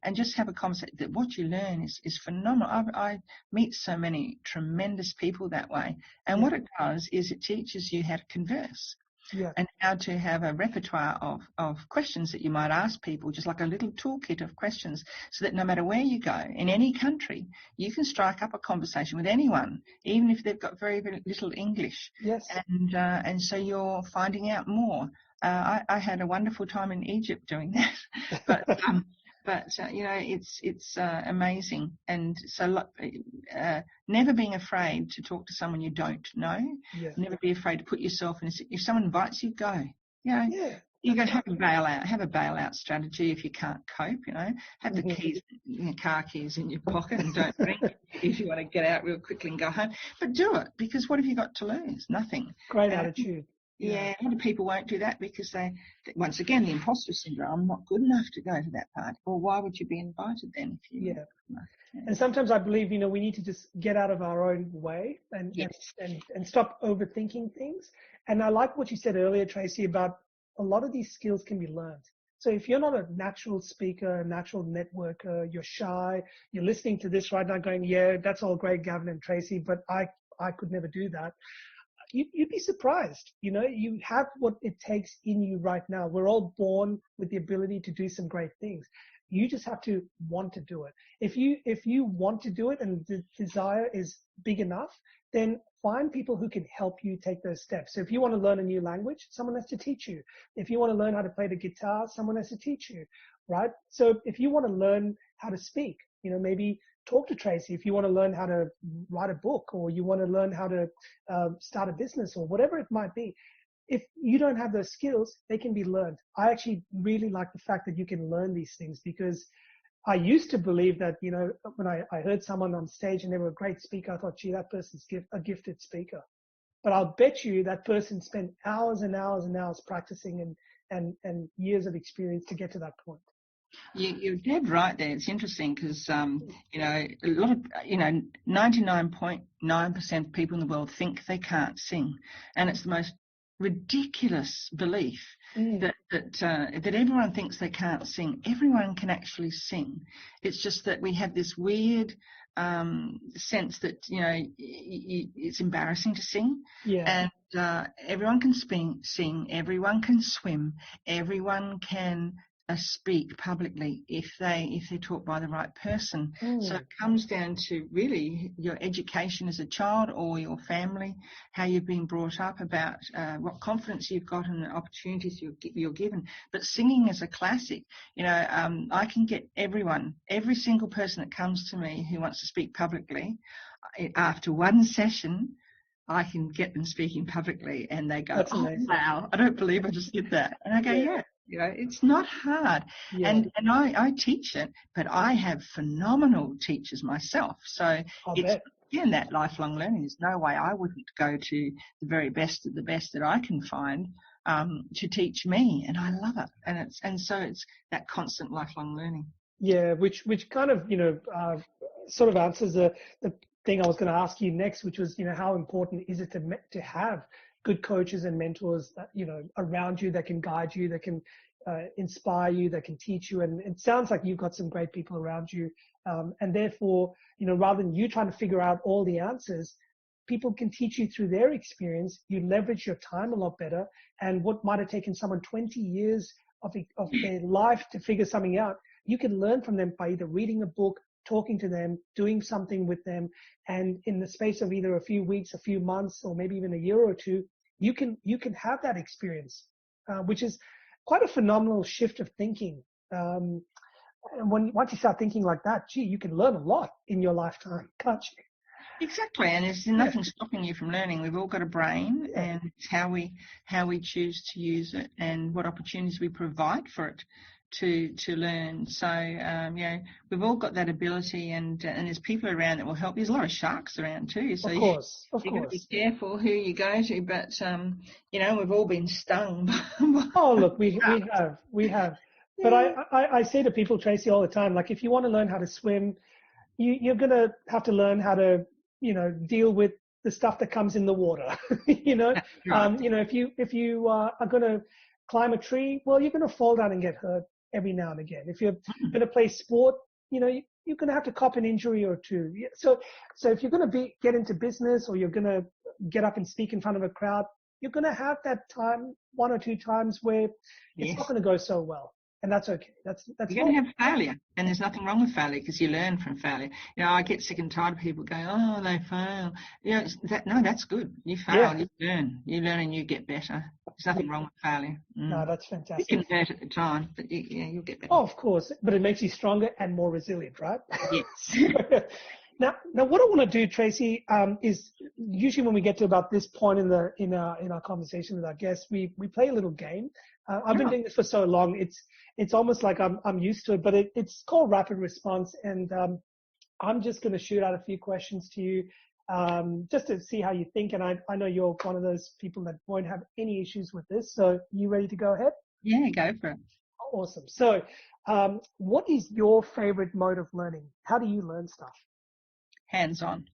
And just have a conversation. That what you learn is phenomenal. I meet so many tremendous people that way. And what it does is it teaches you how to converse. Yeah. And how to have a repertoire of questions that you might ask people, just like a little toolkit of questions, so that no matter where you go, in any country, you can strike up a conversation with anyone, even if they've got very, very little English. Yes. And so you're finding out more. I had a wonderful time in Egypt doing that. But it's amazing. And so never being afraid to talk to someone you don't know. Yeah. Never be afraid to put yourself in. If someone invites you, go. You go have a bailout strategy if you can't cope. Have the keys, car keys in your pocket, and don't drink if you want to get out real quickly and go home. But do it, because what have you got to lose? Nothing. Great attitude. Yeah, a lot of people won't do that because they, once again, the imposter syndrome. I'm not good enough to go to that party. Well, why would you be invited then if you? Yeah. And sometimes I believe, we need to just get out of our own way and stop overthinking things. And I like what you said earlier, Tracy, about a lot of these skills can be learned. So if you're not a natural speaker, a natural networker, you're shy, you're listening to this right now going, yeah, that's all great, Gavin and Tracy, but I could never do that. You'd be surprised. You have what it takes in you right now. We're all born with the ability to do some great things. You just have to want to do it. If you want to do it and the desire is big enough, then find people who can help you take those steps. So if you want to learn a new language, someone has to teach you. If you want to learn how to play the guitar, someone has to teach you, right? So if you want to learn how to speak, maybe talk to Tracy. If you want to learn how to write a book, or you want to learn how to start a business, or whatever it might be, if you don't have those skills, they can be learned. I actually really like the fact that you can learn these things, because I used to believe that, when I heard someone on stage and they were a great speaker, I thought, gee, that person's a gifted speaker. But I'll bet you that person spent hours and hours and hours practicing and years of experience to get to that point. You're dead right there. It's interesting because, a lot of, 99.9% of people in the world think they can't sing. And it's the most ridiculous belief that everyone thinks they can't sing. Everyone can actually sing. It's just that we have this weird sense that, it's embarrassing to sing. Yeah. And everyone can sing, everyone can swim, everyone can speak publicly if they're taught by the right person. So it comes down to really your education as a child, or your family, how you've been brought up, about what confidence you've got and the opportunities you're given. But singing is a classic. I can get every single person that comes to me who wants to speak publicly, after one session, I can get them speaking publicly, and they go, "Oh, wow, I don't believe I just did that." And I go, yeah. It's not hard. Yeah. And I teach it, but I have phenomenal teachers myself. So it's, again, that lifelong learning. There's no way I wouldn't go to the very best of the best that I can find to teach me. And I love it. And so it's that constant lifelong learning. Yeah, which kind of, sort of answers the thing I was going to ask you next, which was, how important is it to have good coaches and mentors that, around you, that can guide you, that can inspire you, that can teach you. And it sounds like you've got some great people around you. And therefore, rather than you trying to figure out all the answers, people can teach you through their experience. You leverage your time a lot better. And what might have taken someone 20 years of their life to figure something out, you can learn from them by either reading a book, talking to them, doing something with them. And in the space of either a few weeks, a few months, or maybe even a year or two, you can have that experience, which is quite a phenomenal shift of thinking. And once you start thinking like that, gee, you can learn a lot in your lifetime, can't you? Exactly, and there's nothing stopping you from learning. We've all got a brain, and it's how we choose to use it, and what opportunities we provide for it to learn. So we've all got that ability, and there's people around that will help. There's a lot of sharks around too, so of course you've got to be careful who you go to. But we've all been stung. Oh, look, we have. But I say to people, Tracy, all the time, like, if you want to learn how to swim, you're gonna have to learn how to deal with the stuff that comes in the water. If you are going to climb a tree, well, you're going to fall down and get hurt every now and again. If you're going to play sport, you're going to have to cop an injury or two. So if you're going to get into business, or you're going to get up and speak in front of a crowd, you're going to have that time, one or two times, where it's not going to go so well. And that's okay. That's you're going to have failure, and there's nothing wrong with failure, because you learn from failure. I get sick and tired of people going, "Oh, they fail." That's good. You fail, you learn, and you get better. There's nothing wrong with failure. No, that's fantastic. You can hurt at the time, but you'll get better. Oh, of course, but it makes you stronger and more resilient, right? Yes. Now, what I want to do, Tracy, is usually when we get to about this point in our conversation with our guests, we play a little game. I've been doing this for so long, it's almost like I'm used to it, but it's called rapid response, and I'm just going to shoot out a few questions to you, just to see how you think. And I know you're one of those people that won't have any issues with this. So, you ready to go ahead? Yeah, go for it. Awesome. So, what is your favorite mode of learning? How do you learn stuff? Hands-on.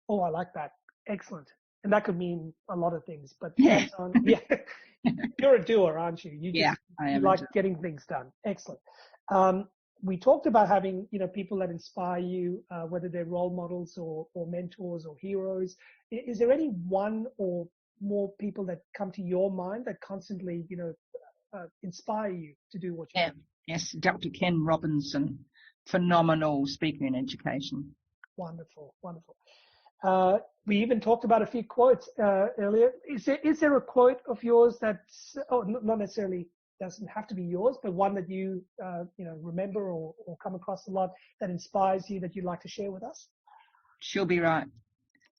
Oh, I like that. Excellent. And that could mean a lot of things, but hands-on. Yeah. You're a doer, aren't you? I am. You like getting things done. Excellent. We talked about having, people that inspire you, whether they're role models or mentors or heroes. Is there any one or more people that come to your mind that constantly, inspire you to do what you do? Yes, Dr. Ken Robinson, phenomenal speaker in education. Wonderful, wonderful. We even talked about a few quotes earlier. Is there a quote of yours that's not necessarily doesn't have to be yours, but one that you remember or come across a lot that inspires you that you'd like to share with us? She'll be right.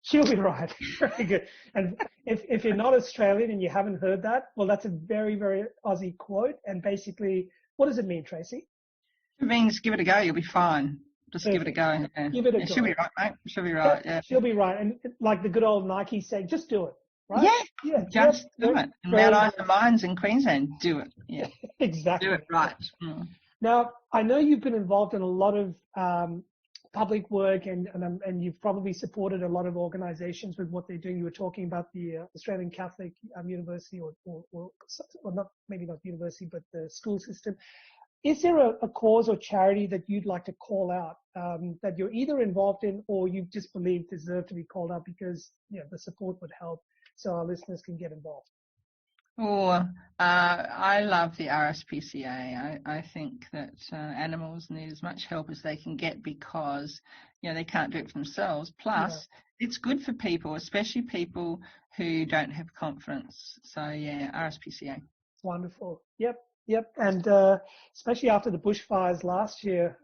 She'll be right. Very good. And if you're not Australian and you haven't heard that, well, that's a very, very Aussie quote. And basically, what does it mean, Tracy? It means give it a go. You'll be fine. Just Perfect. Give it a go. Yeah. Give it a go. She'll be right, mate. She'll be right. Yeah. She'll be right. And like the good old Nike saying, just do it. Right? Yeah. Just do it. And Mount Isa Mines in Queensland, do it. Yeah. Exactly. Do it right. Mm. Now, I know you've been involved in a lot of public work and you've probably supported a lot of organizations with what they're doing. You were talking about the Australian Catholic University or not, maybe not university, but the school system. Is there a cause or charity that you'd like to call out that you're either involved in or you just believe deserve to be called out because the support would help so our listeners can get involved? I love the RSPCA. I think that animals need as much help as they can get because they can't do it for themselves. Plus, it's good for people, especially people who don't have confidence. So RSPCA. Wonderful. Yep. And especially after the bushfires last year,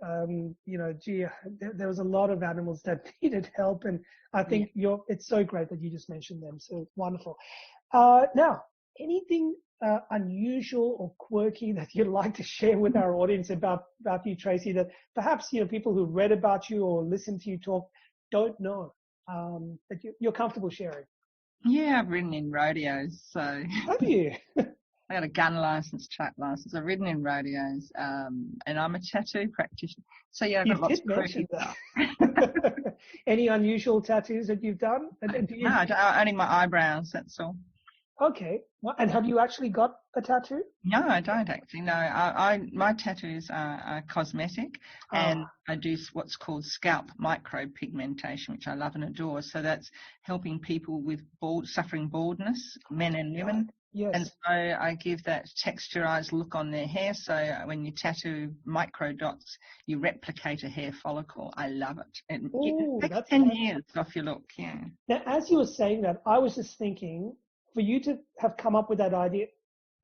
there was a lot of animals that needed help, and I think it's so great that you just mentioned them. So wonderful. Now, anything unusual or quirky that you'd like to share with our audience about you, Tracy, that perhaps people who read about you or listen to you talk don't know that you're comfortable sharing? Yeah, I've ridden in rodeos. So have you? I got a gun license, truck license. I've ridden in rodeos, and I'm a tattoo practitioner. So I've got lots of quirky stuff. Any unusual tattoos that you've done? No, only my eyebrows. That's all. Okay. And have you actually got a tattoo? No, I don't actually. No, my tattoos are cosmetic, and I do what's called scalp micropigmentation, which I love and adore. So that's helping people with suffering baldness, men and women. Yes. And so I give that texturized look on their hair. So when you tattoo micro dots, you replicate a hair follicle. I love it. It takes 10 years off your look. Yeah. Now, as you were saying that, I was just thinking, for you to have come up with that idea,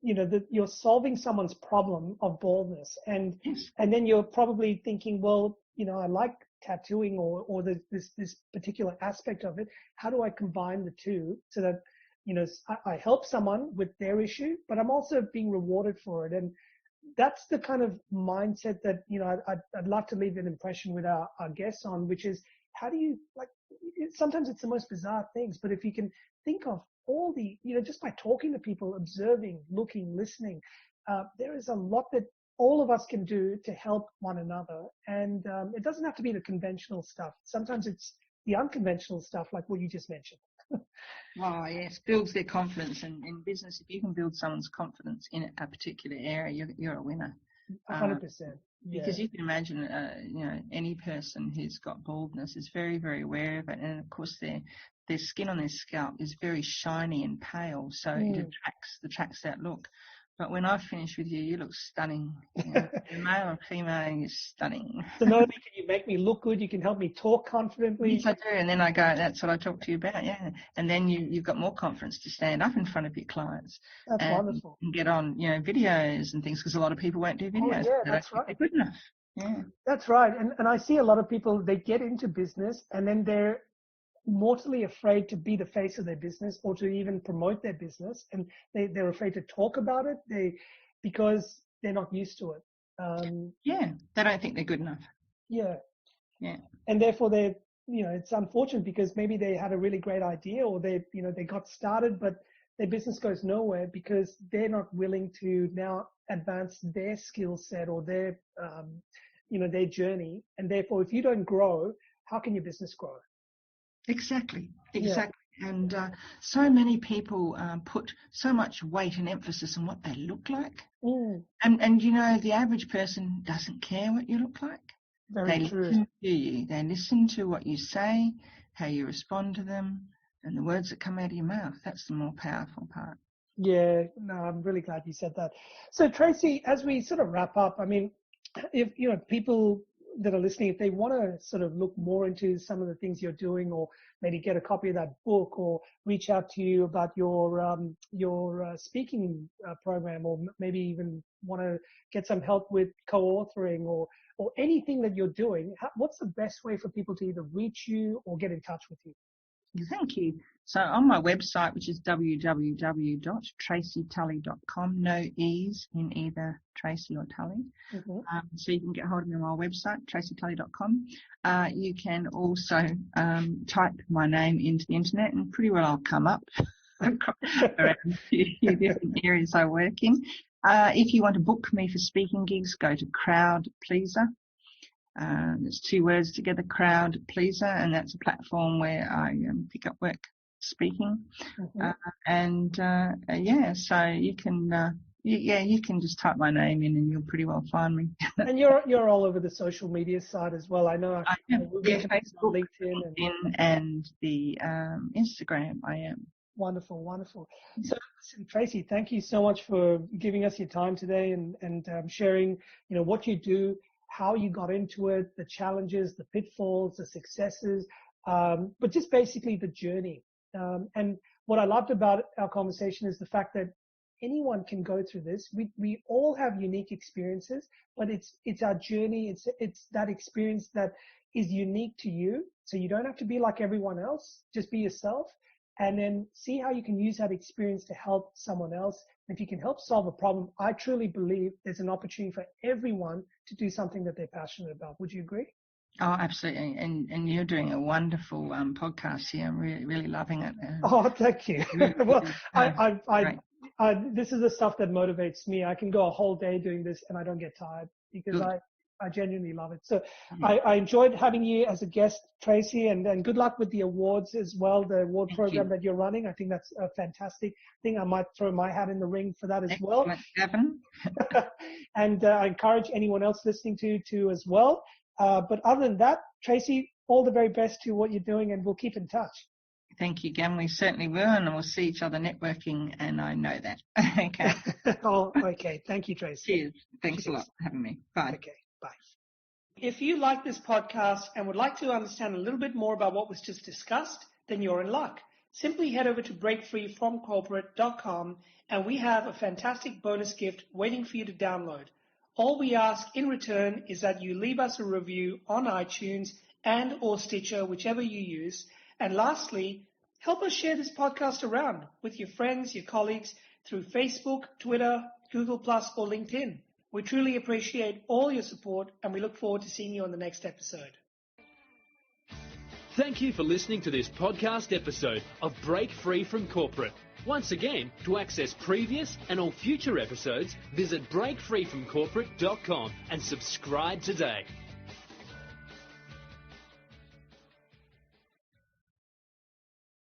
that you're solving someone's problem of baldness, and then you're probably thinking, well, I like tattooing or this particular aspect of it. How do I combine the two so that I help someone with their issue, but I'm also being rewarded for it? And that's the kind of mindset that I'd love to leave an impression with our guests on, which is how do you sometimes it's the most bizarre things, but if you can think of all the, just by talking to people, observing, looking, listening, there is a lot that all of us can do to help one another. And it doesn't have to be the conventional stuff. Sometimes it's the unconventional stuff, like what you just mentioned. Oh, yes, builds their confidence. And in business, if you can build someone's confidence in a particular area, you're a winner. 100%. Because you can imagine, any person who's got baldness is very, very aware of it. And of course, their skin on their scalp is very shiny and pale, so it attracts that look. But when I finish with you, you look stunning. Male or female, you're stunning. So not only can you make me look good, you can help me talk confidently. Yes, I do. And then I go, that's what I talk to you about, yeah. And then you've got more confidence to stand up in front of your clients. That's wonderful. And get on, videos and things, because a lot of people won't do videos. Oh, yeah, that's right. They're good enough. Yeah. That's right. And I see a lot of people, they get into business and then they're mortally afraid to be the face of their business or to even promote their business, and they're afraid to talk about it because they're not used to it. They don't think they're good enough. And therefore it's unfortunate because maybe they had a really great idea or they got started, but their business goes nowhere because they're not willing to now advance their skill set or their their journey. And therefore, if you don't grow, how can your business grow? Exactly. Yeah. And so many people put so much weight and emphasis on what they look like. And the average person doesn't care what you look like. Very true. Listen to you. They listen to what you say, how you respond to them, and the words that come out of your mouth. That's the more powerful part. Yeah, no, I'm really glad you said that. So Tracy, as we sort of wrap up, I mean, if people that are listening, if they want to sort of look more into some of the things you're doing, or maybe get a copy of that book, or reach out to you about your speaking program, or maybe even want to get some help with co-authoring, or anything that you're doing, what's the best way for people to either reach you or get in touch with you? Thank you. So on my website, which is www.tracytully.com, no E's in either Tracy or Tully. Mm-hmm. So you can get hold of me on my website, tracytully.com. You can also type my name into the internet, and pretty well I'll come up around a few different areas I work in. If you want to book me for speaking gigs, go to Crowd Pleaser. It's 2 words together, Crowd Pleaser, and that's a platform where I pick up work speaking. Mm-hmm. So you can you can just type my name in and you'll pretty well find me. And you're all over the social media side as well. I know. I am. Facebook, LinkedIn, and the Instagram. I am. Wonderful. So listen, Tracy, thank you so much for giving us your time today and sharing, what you do, how you got into it, the challenges, the pitfalls, the successes, but just basically the journey. And what I loved about our conversation is the fact that anyone can go through this. We all have unique experiences, but it's our journey. It's that experience that is unique to you. So you don't have to be like everyone else. Just be yourself, and then see how you can use that experience to help someone else. If you can help solve a problem, I truly believe there's an opportunity for everyone to do something that they're passionate about. Would you agree? Oh, absolutely. And you're doing a wonderful podcast here. I'm really loving it. Oh, thank you. Well, this is the stuff that motivates me. I can go a whole day doing this and I don't get tired, because I genuinely love it. So I enjoyed having you as a guest, Tracy, and good luck with the awards as well, the award program that you're running. I think that's a fantastic thing. I might throw my hat in the ring for that as well. Gavin. And I encourage anyone else listening to as well. But other than that, Tracy, all the very best to what you're doing, and we'll keep in touch. Thank you, Gavin. We certainly will, and we'll see each other networking, and I know that. Okay. Oh, okay. Thank you, Tracy. Cheers. Thanks a lot for having me. Bye. Okay, bye. If you like this podcast and would like to understand a little bit more about what was just discussed, then you're in luck. Simply head over to breakfreefromcorporate.com, and we have a fantastic bonus gift waiting for you to download. All we ask in return is that you leave us a review on iTunes and or Stitcher, whichever you use. And lastly, help us share this podcast around with your friends, your colleagues, through Facebook, Twitter, Google+, or LinkedIn. We truly appreciate all your support, and we look forward to seeing you on the next episode. Thank you for listening to this podcast episode of Break Free from Corporate. Once again, to access previous and all future episodes, visit breakfreefromcorporate.com and subscribe today.